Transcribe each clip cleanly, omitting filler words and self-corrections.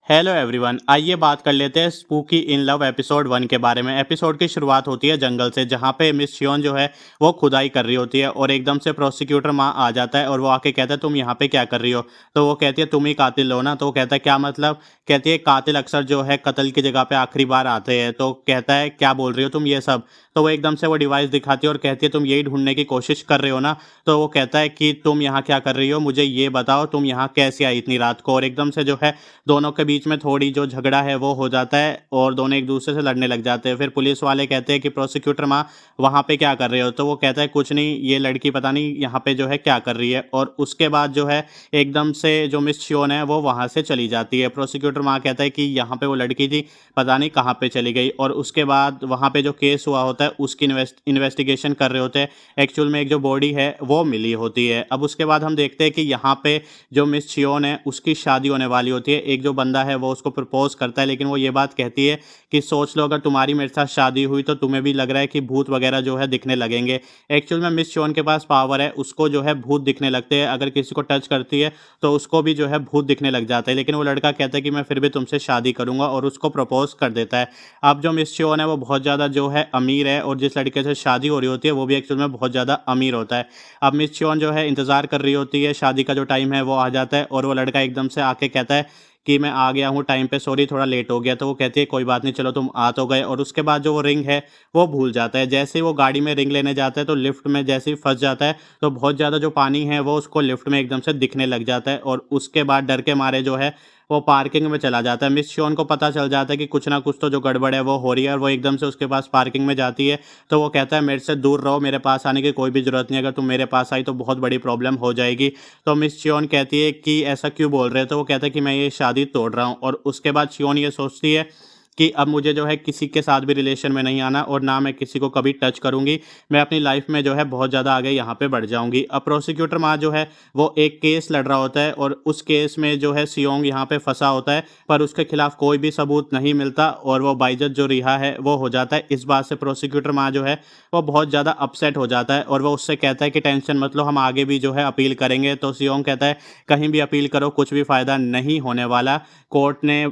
Hello everyone, आइए बात कर लेते हैं स्पूकी इन लव एपिसोड 1 के बारे में। एपिसोड की शुरुआत होती है जंगल से, जहाँ पे मिस शियोन जो है वो खुदाई कर रही होती है और एकदम से प्रोसिक्यूटर माँ आ जाता है और वो आके कहता है तुम यहाँ पे क्या कर रही हो। तो वो कहती है तुम ही कातिल हो ना। तो वो कहता है क्या मतलब। कहती है कातिल अक्सर जो है कत्ल की जगह पे आखिरी बार आते हैं। तो कहता है क्या बोल रही हो तुम ये सब। तो वो एकदम से वो डिवाइस दिखाती है और कहती है तुम यही ढूंढने की कोशिश कर रहे हो ना। तो वो कहता है कि तुम यहाँ क्या कर रही हो, मुझे ये बताओ तुम यहाँ कैसे आई इतनी रात को। और एकदम से जो है दोनों के बीच में थोड़ी जो झगड़ा है वो हो जाता है और दोनों एक दूसरे से लड़ने लग जाते हैं। फिर पुलिस वाले कहते हैं कि प्रोसिक्यूटर माँ वहाँ पे क्या कर रहे हो। तो वो कहता है कुछ नहीं, ये लड़की पता नहीं यहाँ पे जो है क्या कर रही है। और उसके बाद जो है एकदम से जो मिस शियोन है वो वहाँ से चली जाती है। प्रोसिक्यूटर माँ कहता है कि यहाँ पे वो लड़की थी, पता नहीं कहाँ पे चली गई। और उसके बाद वहाँ पे जो केस हुआ होता है उसकी इन्वेस्टिगेशन कर रहे होते हैं। एक्चुअल में एक जो बॉडी है वो मिली होती है। अब उसके बाद हम देखते हैं कि यहाँ पे जो मिस शियोन है उसकी शादी होने वाली होती है। एक जो बंदा है वो उसको प्रपोज करता है, लेकिन वो ये बात कहती है कि सोच लो अगर तुम्हारी मेरे साथ शादी हुई तो तुम्हें भी लग रहा है कि भूत वगैरह जो है दिखने लगेंगे। एक्चुअल में मिस शियोन के पास पावर है, उसको जो है भूत दिखने लगते हैं। अगर किसी को टच करती है तो उसको भी जो है भूत दिखने लग जाता है। लेकिन वो लड़का कहता है कि मैं फिर भी तुमसे शादी करूंगा और उसको प्रपोज कर देता है। अब जो मिस शियोन है वो बहुत ज़्यादा जो है अमीर है और जिस लड़के से शादी हो रही होती है वो भी एक्चुअल में बहुत ज़्यादा अमीर होता है। अब मिस शियोन जो है इंतज़ार कर रही होती है, शादी का जो टाइम है वो आ जाता है और वो लड़का एकदम से आके कहता है कि मैं आ गया हूँ टाइम पे, सॉरी थोड़ा लेट हो गया। तो वो कहती है कोई बात नहीं, चलो तुम आ तो गए। और उसके बाद जो वो रिंग है वो भूल जाता है। जैसे ही वो गाड़ी में रिंग लेने जाता है तो लिफ्ट में जैसे ही फंस जाता है तो बहुत ज़्यादा जो पानी है वो उसको लिफ्ट में एकदम से दिखने लग जाता है। और उसके बाद डर के मारे जो है वो पार्किंग में चला जाता है। मिस शियोन को पता चल जाता है कि कुछ ना कुछ तो जो गड़बड़ है वो हो रही है और वो एकदम से उसके पास पार्किंग में जाती है। तो वो कहता है मेरे से दूर रहो, मेरे पास आने की कोई भी ज़रूरत नहीं, अगर तुम मेरे पास आई तो बहुत बड़ी प्रॉब्लम हो जाएगी। तो मिस शियोन कहती है कि ऐसा क्यों बोल रहे हो। तो वो कहता है कि मैं ये शादी तोड़ रहा हूँ। और उसके बाद शियोन ये सोचती है कि अब मुझे जो है किसी के साथ भी रिलेशन में नहीं आना और ना मैं किसी को कभी टच करूँगी। मैं अपनी लाइफ में जो है बहुत ज़्यादा आगे यहाँ पे बढ़ जाऊँगी। अब प्रोसिक्यूटर माँ जो है वो एक केस लड़ रहा होता है और उस केस में जो है सियोंग यहाँ पे फंसा होता है, पर उसके खिलाफ कोई भी सबूत नहीं मिलता और वो बाइज्जत जो रिहा है वो हो जाता है। इस बात से प्रोसिक्यूटर माँ जो है वो बहुत ज़्यादा अपसेट हो जाता है और वो उससे कहता है कि टेंशन मत लो, हम आगे भी जो है अपील करेंगे। तो सियोंग कहता है कहीं भी अपील करो कुछ भी फ़ायदा नहीं होने वाला। कोर्ट ने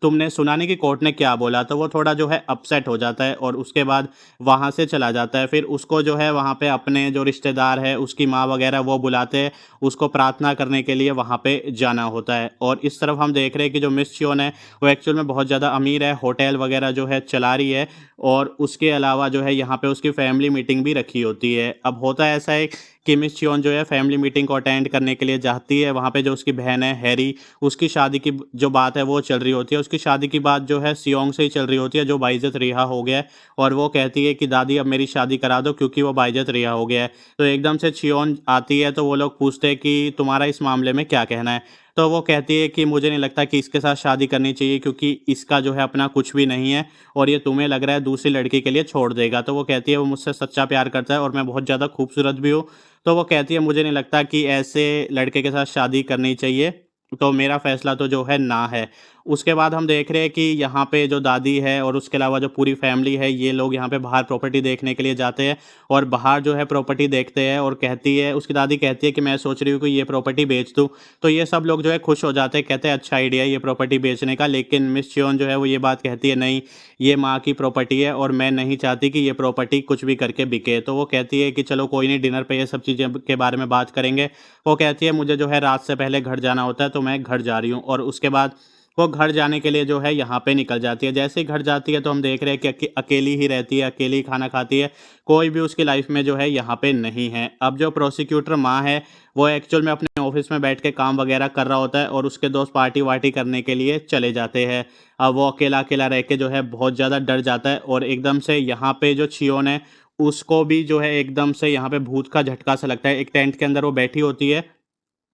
तुमने सुना नहीं कि कोर्ट ने क्या बोला। तो वो थोड़ा जो है अपसेट हो जाता है और उसके बाद वहाँ से चला जाता है। फिर उसको जो है वहाँ पे अपने जो रिश्तेदार है उसकी माँ वगैरह वो बुलाते हैं, उसको प्रार्थना करने के लिए वहाँ पे जाना होता है। और इस तरफ हम देख रहे हैं कि जो मिस शियोन है वो एक्चुअल में बहुत ज़्यादा अमीर है, होटल वगैरह जो है चला रही है और उसके अलावा जो है यहाँ पे उसकी फैमिली मीटिंग भी रखी होती है। अब होता ऐसा है कि मिस शियोन जो है फैमिली मीटिंग को अटेंड करने के लिए जाती है। वहाँ पे जो उसकी बहन है हैरी, उसकी शादी की जो बात है वो चल रही होती है। उसकी शादी की बात जो है सियोंग से ही चल रही होती है जो बाइज्जत रिहा हो गया है। और वो कहती है कि दादी अब मेरी शादी करा दो क्योंकि वो बाइज्जत रिहा हो गया है। तो एकदम से सियोन आती है तो वो लोग पूछते हैं कि तुम्हारा इस मामले में क्या कहना है। तो वो कहती है कि मुझे नहीं लगता कि इसके साथ शादी करनी चाहिए क्योंकि इसका जो है अपना कुछ भी नहीं है और ये तुम्हें लग रहा है दूसरी लड़की के लिए छोड़ देगा। तो वो कहती है वो मुझसे सच्चा प्यार करता है और मैं बहुत ज़्यादा खूबसूरत भी हूँ। तो वो कहती है मुझे नहीं लगता कि ऐसे लड़के के साथ शादी करनी चाहिए, तो मेरा फ़ैसला तो जो है ना है। उसके बाद हम देख रहे हैं कि यहाँ पे जो दादी है और उसके अलावा जो पूरी फैमिली है ये लोग यहाँ पे बाहर प्रॉपर्टी देखने के लिए जाते हैं और बाहर जो है प्रॉपर्टी देखते हैं और कहती है उसकी दादी कहती है कि मैं सोच रही हूँ कि ये प्रॉपर्टी बेच दूँ। तो ये सब लोग जो है खुश हो जाते हैं, कहते हैं अच्छा आइडिया है ये प्रॉपर्टी बेचने का। लेकिन मिस चियोन जो है वो ये बात कहती है नहीं, ये माँ की प्रॉपर्टी है और मैं नहीं चाहती कि ये प्रॉपर्टी कुछ भी करके बिके। तो वो कहती है कि चलो कोई नहीं, डिनर पे ये सब चीज़ें के बारे में बात करेंगे। वो कहती है मुझे जो है रात से पहले घर जाना होता है तो मैं घर जा रही हूँ। और उसके बाद वो घर जाने के लिए जो है यहाँ पे निकल जाती है। जैसे ही घर जाती है तो हम देख रहे हैं कि अकेली ही रहती है, अकेली ही खाना खाती है, कोई भी उसकी लाइफ में जो है यहाँ पे नहीं है। अब जो प्रोसिक्यूटर माँ है वो एक्चुअल में अपने ऑफिस में बैठ के काम वगैरह कर रहा होता है और उसके दोस्त पार्टी वार्टी करने के लिए चले जाते हैं। अब वो अकेला अकेला रह के जो है बहुत ज़्यादा डर जाता है और एकदम से यहाँ पे जो चियोन है उसको भी जो है एकदम से यहाँ पे भूत का झटका सा लगता है। एक टेंट के अंदर वो बैठी होती है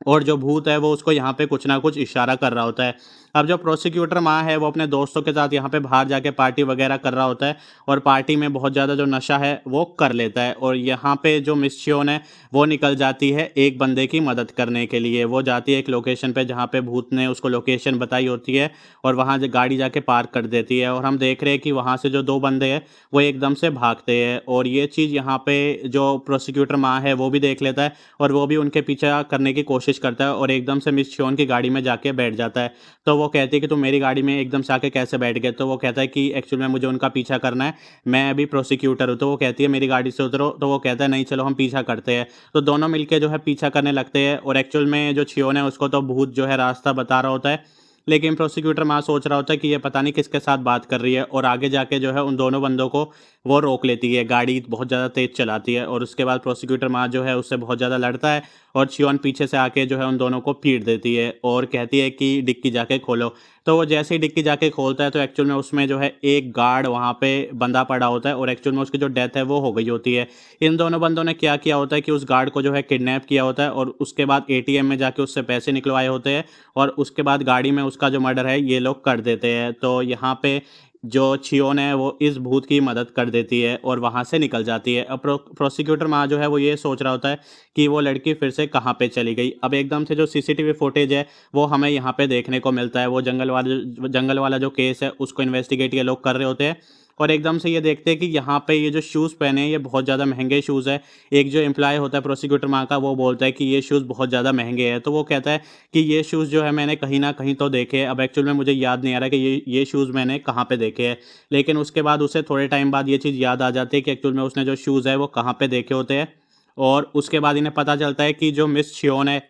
और जो भूत है वो उसको यहाँ पे कुछ ना कुछ इशारा कर रहा होता है। अब जो प्रोसिक्यूटर माँ है वो अपने दोस्तों के साथ यहाँ पे बाहर जाके पार्टी वगैरह कर रहा होता है और पार्टी में बहुत ज़्यादा जो नशा है वो कर लेता है। और यहाँ पे जो मिस चियोन है वो निकल जाती है एक बंदे की मदद करने के लिए। वो जाती है एक लोकेशन पे जहाँ पे भूत ने उसको लोकेशन बताई होती है और वहाँ गाड़ी जाके पार्क कर देती है। और हम देख रहे हैं कि वहाँ से जो दो बंदे हैं वो एकदम से भागते हैं और ये चीज़ यहाँ पे जो प्रोसिक्यूटर माँ है वो भी देख लेता है और वो भी उनके पीछा करने की कोशिश करता है और एकदम से मिस चियोन की गाड़ी में जाके बैठ जाता है। तो वो कहती है कि तुम मेरी गाड़ी में एकदम से आके कैसे बैठ गए? तो वो कहता है कि एक्चुअल में मुझे उनका पीछा करना है, मैं अभी प्रोसिक्यूटर हूँ। तो वो कहती है मेरी गाड़ी से उतरो, तो वो कहता है नहीं चलो हम पीछा करते हैं। तो दोनों मिलके जो है पीछा करने लगते हैं और एक्चुअल में जो छियोन है उसको तो भूत जो है रास्ता बता रहा होता है। लेकिन प्रोसिक्यूटर माँ सोच रहा होता है कि ये पता नहीं किसके साथ बात कर रही है और आगे जाके जो है उन दोनों बंदों को वो रोक लेती है, गाड़ी बहुत ज़्यादा तेज़ चलाती है और उसके बाद प्रोसिक्यूटर माँ जो है उससे बहुत ज़्यादा लड़ता है और छियोन पीछे से आके जो है उन दोनों को पीट देती है और कहती है कि डिक्की जाके खोलो। तो वो जैसे ही डिक्की जाके खोलता है तो एक्चुअल में उसमें जो है एक गार्ड वहाँ पे बंधा पड़ा होता है और एक्चुअल में उसकी जो डेथ है वो हो गई होती है। इन दोनों बंदों ने क्या किया होता है कि उस गार्ड को जो है किडनैप किया होता है और उसके बाद एटीएम में जाके उससे पैसे निकलवाए होते हैं और उसके बाद गाड़ी में उसका जो मर्डर है ये लोग कर देते हैं। तो यहाँ पे जो छियोन है वो इस भूत की मदद कर देती है और वहाँ से निकल जाती है। अब प्रोसिक्यूटर माँ जो है वो ये सोच रहा होता है कि वो लड़की फिर से कहाँ पे चली गई। अब एकदम से जो सीसीटीवी फुटेज है वो हमें यहाँ पे देखने को मिलता है। वो जंगल वाला जो केस है उसको इन्वेस्टिगेट ये लोग कर रहे होते हैं और एकदम से ये देखते हैं कि यहाँ पे ये जो शूज़ पहने हैं ये बहुत ज़्यादा महंगे शूज़ है। एक जो एम्प्लॉय होता है प्रोसिक्यूटर माँ का वो बोलता है कि ये शूज़ बहुत ज़्यादा महंगे हैं। तो वो कहता है कि ये शूज़ जो है मैंने कहीं न कहीं तो देखे हैं। अब एक्चुअल में मुझे याद नहीं आ रहा कि ये शूज़ मैंने कहाँ पे देखे हैं। लेकिन उसके बाद उसे थोड़े टाइम बाद ये चीज़ याद आ जाती है कि एक्चुअल में उसने जो शूज़ है वो कहाँ पे देखे होते हैं। और उसके बाद इन्हें पता चलता है कि जो मिस छियोन है,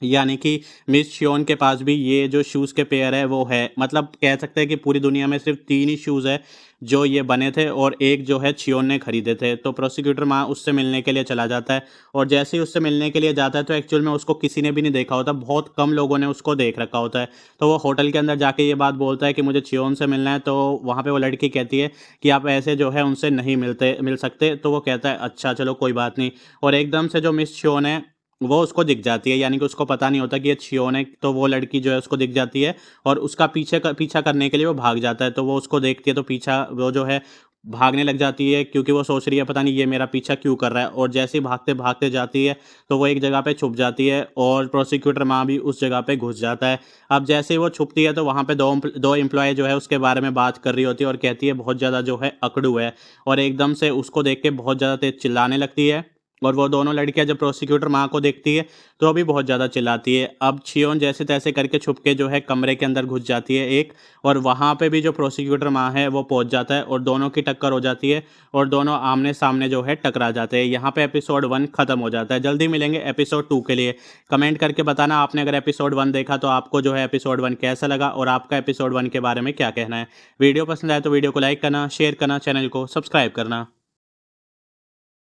यानी कि मिस छियोन के पास भी ये जो शूज़ के पेयर है वो है। मतलब कह सकते हैं कि पूरी दुनिया में सिर्फ़ 3 ही शूज़ है जो ये बने थे और एक जो है छियोन ने खरीदे थे। तो प्रोसिक्यूटर माँ उससे मिलने के लिए चला जाता है और जैसे ही उससे मिलने के लिए जाता है तो एक्चुअल में उसको किसी ने भी नहीं देखा होता, बहुत कम लोगों ने उसको देख रखा होता है। तो वो होटल के अंदर जाके ये बात बोलता है कि मुझे छियोन से मिलना है। तो वहाँ पे वो लड़की कहती है कि आप ऐसे जो है उनसे नहीं मिल सकते। तो वो कहता है अच्छा चलो कोई बात नहीं। और एकदम से जो मिस छियोन है वो उसको दिख जाती है, यानी कि उसको पता नहीं होता कि ये छियोन है। तो वो लड़की जो है उसको दिख जाती है और उसका पीछा करने के लिए वो भाग जाता है। तो वो उसको देखती है तो पीछा वो जो है भागने लग जाती है क्योंकि वो सोच रही है पता नहीं ये मेरा पीछा क्यों कर रहा है। और जैसे ही भागते-भागते जाती है तो वो एक जगह पे छुप जाती है और प्रोसिक्यूटर माँ भी उस जगह पे घुस जाता है। अब जैसे ही वो छुपती है तो वहाँ पे 2 एम्प्लॉयी जो है उसके बारे में बात कर रही होती है और कहती है बहुत ज़्यादा जो है अकड़ू है और एकदम से उसको देख के बहुत ज़्यादा तेज़ चिल्लाने लगती है। और वो दोनों लड़कियाँ जब प्रोसिक्यूटर माँ को देखती है तो भी बहुत ज़्यादा चिल्लाती है। अब छियोन जैसे-तैसे करके छुप के जो है कमरे के अंदर घुस जाती है एक, और वहाँ पे भी जो प्रोसिक्यूटर माँ है वो पहुँच जाता है और दोनों की टक्कर हो जाती है और दोनों आमने-सामने जो है टकरा जाते हैं। यहाँ पे एपिसोड 1 खत्म हो जाता है। जल्दी मिलेंगे एपिसोड 2 के लिए। कमेंट करके बताना आपने अगर एपिसोड 1 देखा तो आपको जो है एपिसोड 1 कैसा लगा और आपका एपिसोड 1 के बारे में क्या कहना है। वीडियो पसंद आए तो वीडियो को लाइक करना, शेयर करना, चैनल को सब्सक्राइब करना।